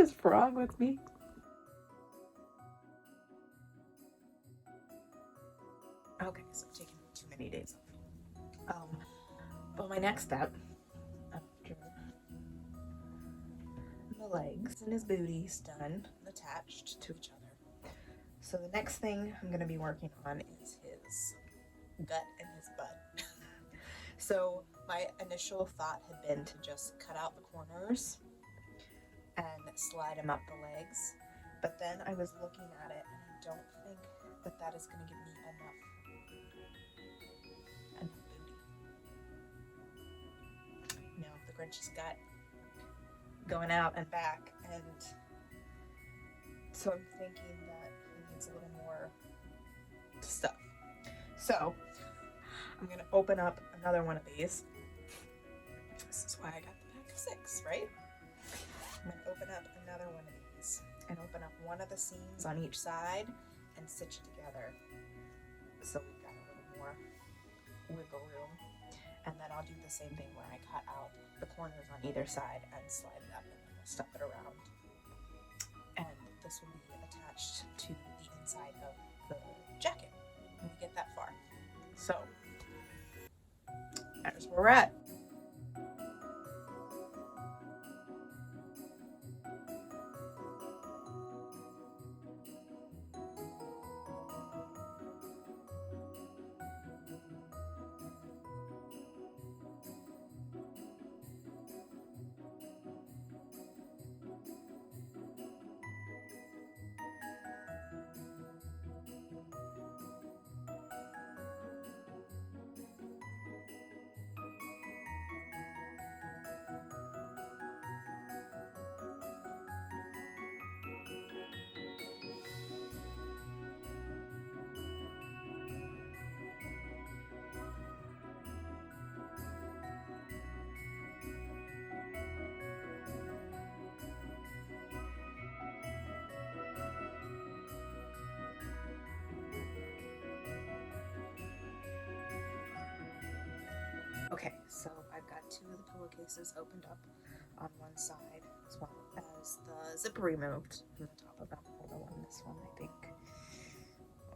is wrong with me? Okay, so I'm taking too many days off. But my next step, after the legs and his booty's done, attached to each other. So the next thing I'm gonna be working on is his gut and his butt. So my initial thought had been to just cut out the corners and slide him up the legs. But then I was looking at it and I don't think that that is going to give me enough booty. You know, the Grinch's gut going out and back, and so I'm thinking that he needs a little more stuff. So I'm going to open up another one of these. This is why I got the pack of 6, right? I'm going to open up another one of these and open up one of the seams on each side and stitch it together. So we've got a little more wiggle room. And then I'll do the same thing where I cut out the corners on either side and slide it up and then we'll stuff it around. And this will be attached to the inside of the jacket when we get that far. So there's where we're at. Okay, so I've got 2 of the pillowcases opened up on one side, as well as the zipper removed from the top of them. Although on this one, I think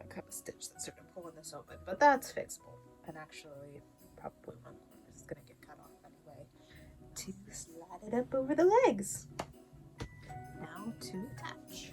I cut a stitch that's sort of pulling this open, but that's fixable. And actually, probably one corner is going to get cut off anyway to slide it up over the legs. Now to attach.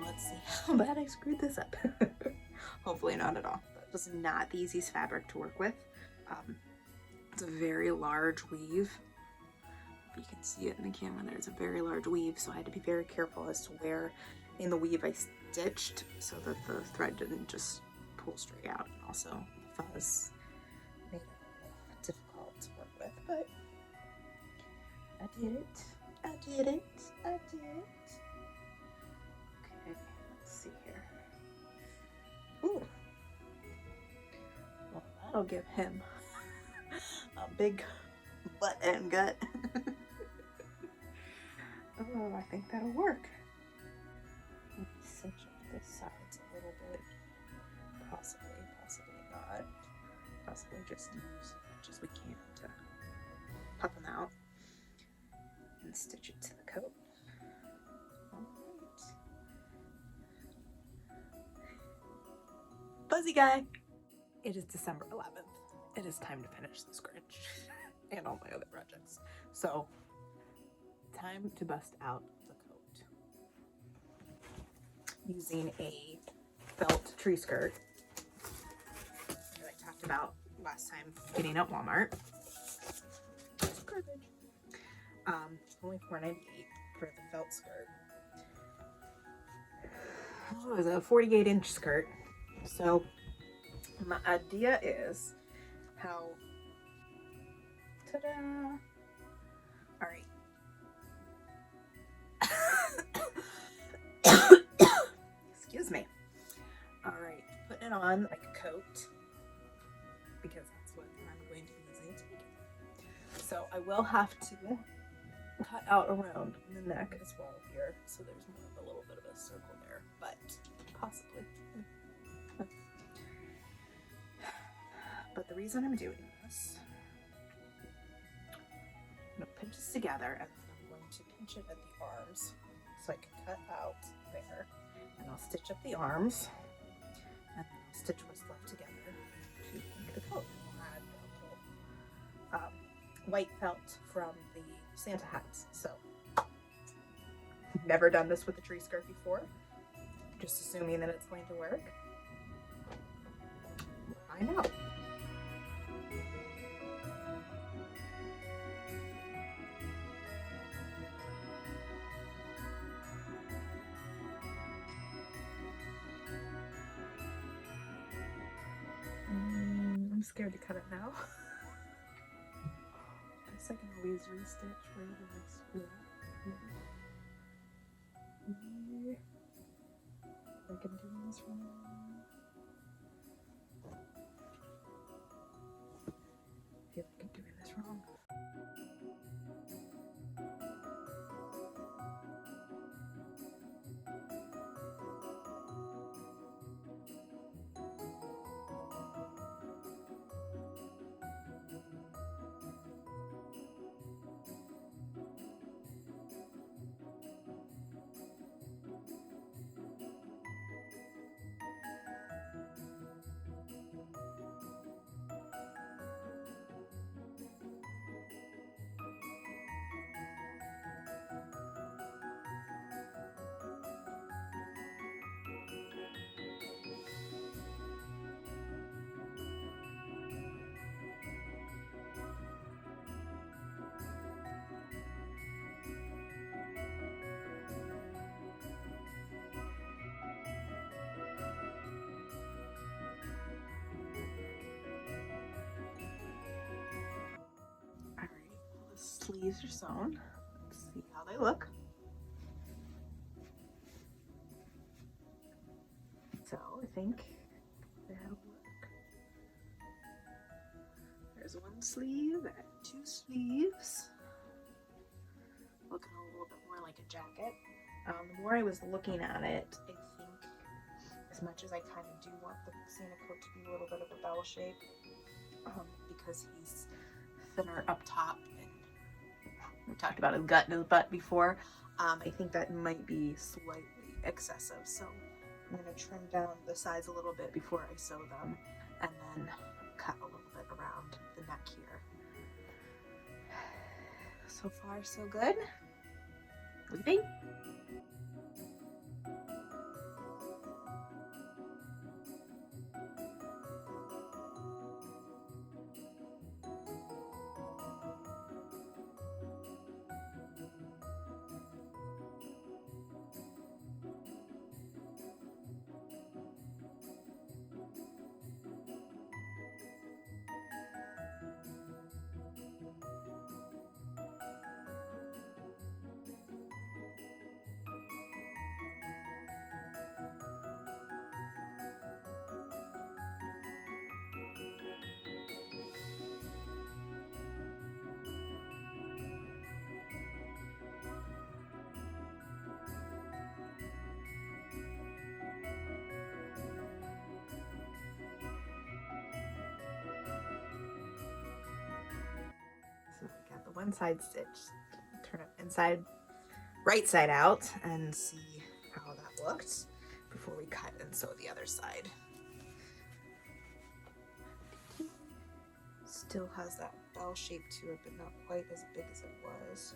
Let's see how bad I screwed this up. Hopefully not at all. That was not the easiest fabric to work with. It's a very large weave. If you can see it in the camera, there's a very large weave, so I had to be very careful as to where in the weave I stitched so that the thread didn't just pull straight out. And also fuzz made it a little difficult to work with, but I did it. I did it. I did it. Okay, let's see here. Ooh. Well, that'll give him a big butt and gut. Oh, I think that'll work. Let me cinch up this sides a little bit. Possibly not. Possibly just use as much as we can to pop them out and stitch it to the coat. Alright. Fuzzy guy! It is December 11th. It is time to finish this Grinch and all my other projects. So, time to bust out the coat. Using a felt tree skirt that I talked about last time getting at Walmart. It's garbage. Only $4.98 for the felt skirt. Oh, it was a 48-inch skirt. So my idea is how, ta-da, all right. Excuse me. All right, putting it on like a coat because that's what I'm going to be using to make it. So I will have to cut out around the neck as well here, so there's more of a little bit of a circle there, but possibly. But the reason I'm doing this, I'm going to pinch this together, and then I'm going to pinch it at the arms so I can cut out there, and I'll stitch up the arms, and then I'll stitch what's left together to make the coat. I'll add white felt from the Santa hats. So, never done this with a tree skirt before, just assuming that it's going to work. I know. I'm scared to cut it now. I guess I can always restitch wherever I screw up. Like I'm doing this wrong. I feel like I'm doing this wrong. Sleeves are sewn. Let's see how they look. So I think that'll work. There's one sleeve and two sleeves. Looking a little bit more like a jacket. The more I was looking at it, I think as much as I kind of do want the Santa coat to be a little bit of a bell shape, because he's thinner up top. We talked about his gut and his butt before. I think that might be slightly excessive, so I'm going to trim down the sides a little bit before I sew them, and then cut a little bit around the neck here. So far, so good. What do you think? One side stitch, turn it inside, right side out, and see how that looked before we cut and sew the other side. Still has that bell shape to it, but not quite as big as it was.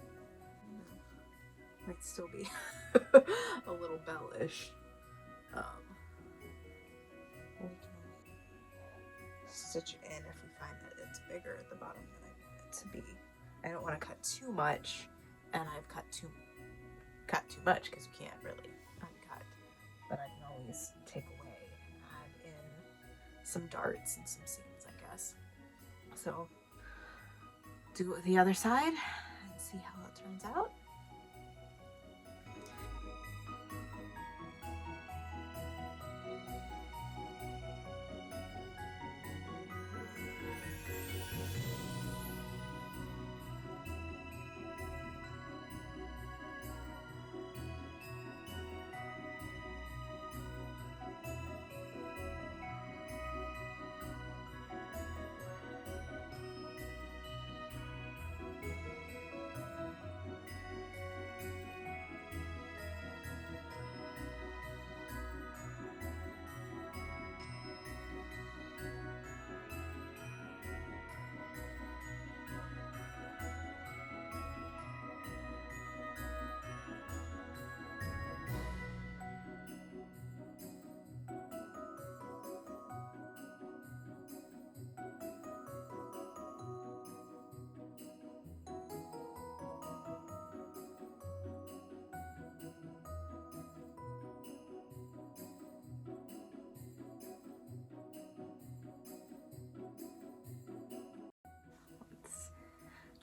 Might still be a little bellish. We can stitch it in if we find that it's bigger at the bottom than I want it to be. I don't want to cut too much, and I've cut too much because you can't really uncut. But I can always take away and add in some darts and some seams, I guess. So do it with the other side and see how it turns out.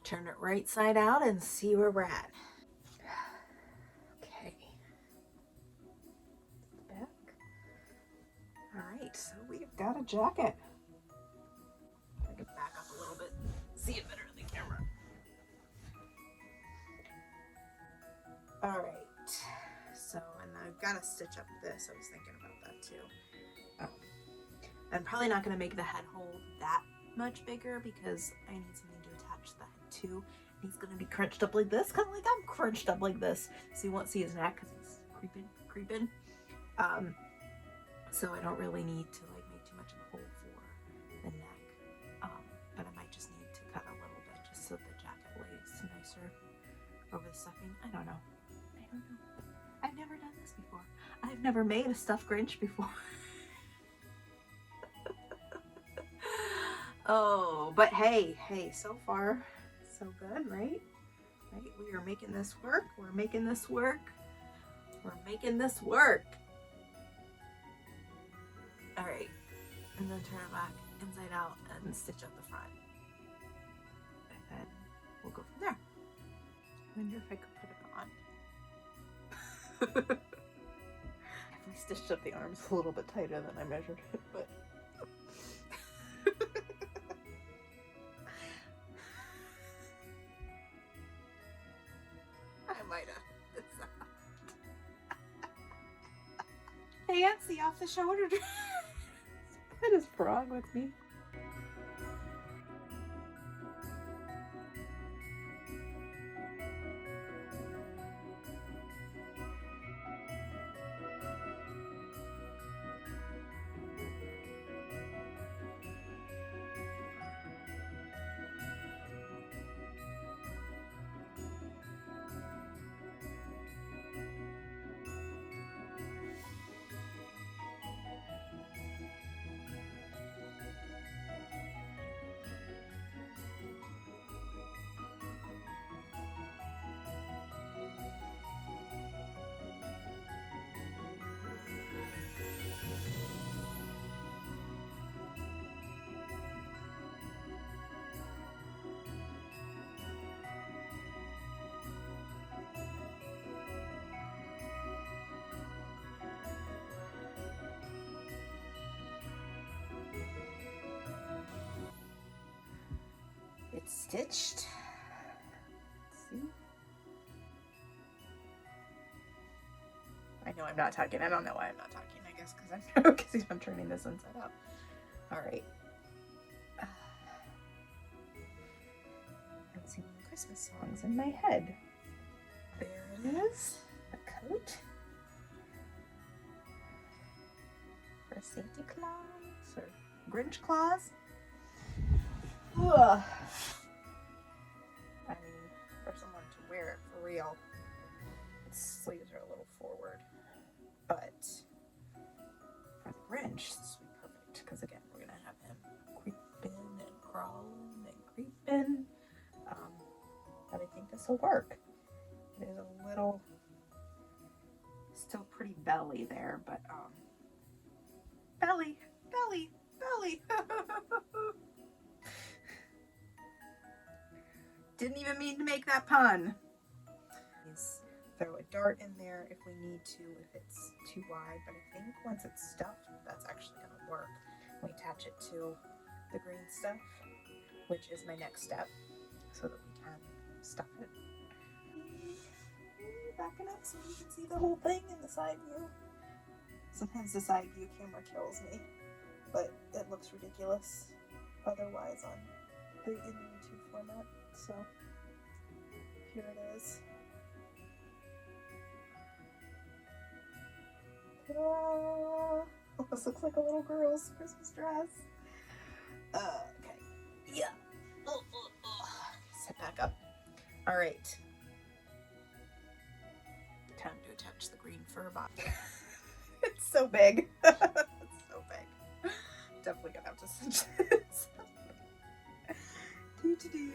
Turn it right side out and see where we're at. Okay. Back. All right, so we've got a jacket. I can back up a little bit, see it better in the camera. All right, so, and I've got to stitch up this. I was thinking about that too. I'm probably not going to make the head hole that much bigger because I need something to attach the head to. He's going to be crunched up like this, kind of like I'm crunched up like this. So you won't see his neck because he's creeping. So I don't really need to like make too much of a hole for the neck. But I might just need to cut a little bit just so the jacket lays nicer over the stuffing. I don't know. I've never done this before. I've never made a stuffed Grinch before. Oh, but hey, so far, so good, right? Right? We are making this work. We're making this work. We're making this work. All right, and then turn it back inside out and stitch up the front. And then we'll go from there. I wonder if I could put it on. I stitched up the arms a little bit tighter than I measured it, but fancy off the shoulder. What is wrong with me? It's stitched. Let's see. I know I'm not talking. I don't know why I'm not talking. I guess because I'm turning this inside out. All right. I'm singing Christmas songs in my head. There it is. The coat for Santa Claus or Grinch Claus. Ugh. I mean, for someone to wear it for real, its sleeves are a little forward. But for the Grinch, this would be perfect because again, we're gonna have him creeping and crawling and creeping. But I think this will work. It is a little, still pretty belly there, but belly. Didn't even mean to make that pun. Please throw a dart in there if we need to, if it's too wide, but I think once it's stuffed, that's actually gonna work. We attach it to the green stuff, which is my next step, so that we can stuff it. Backing up so you can see the whole thing in the side view. Sometimes the side view camera kills me, but it looks ridiculous otherwise on the YouTube format. So here it is. Ta-da! This looks like a little girl's Christmas dress. Okay. Yeah. Sit back up. All right. Time to attach the green fur bottom. It's so big. It's so big. Definitely gonna have to cinch this. Do.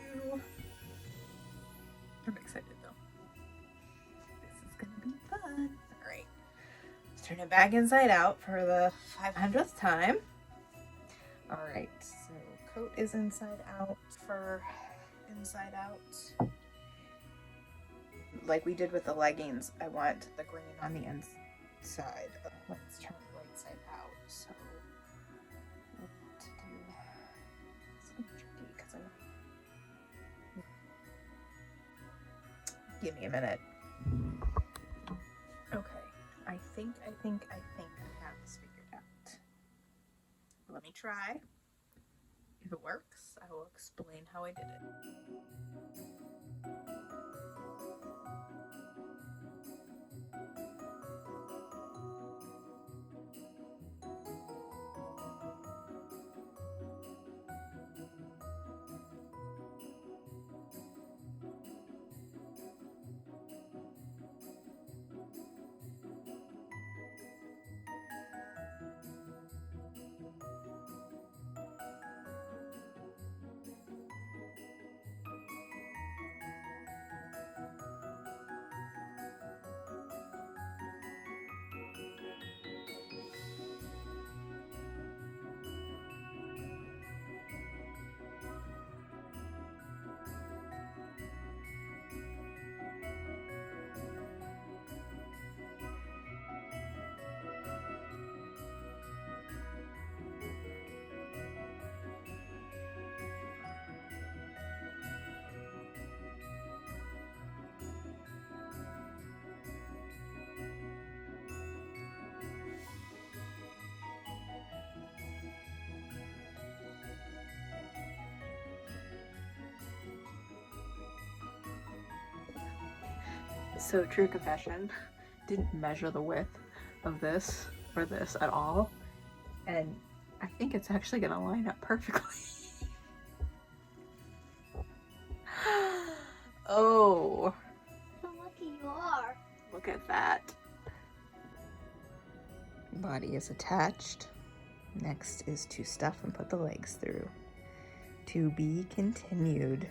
I'm excited though. This is gonna be fun. All right. Let's turn it back inside out for the 500th time. All right. So coat is inside out, fur inside out. Like we did with the leggings, I want the green on the inside. Let's turn it right side out. So what to do? It's gonna be tricky because give me a minute. Okay, I think I have this figured out. Let me try. If it works, I will explain how I did it. So true confession, didn't measure the width of this or this at all, and I think it's actually gonna line up perfectly. Oh, How lucky you are. look at that. Body is attached. Next is to stuff and put the legs through. To be continued.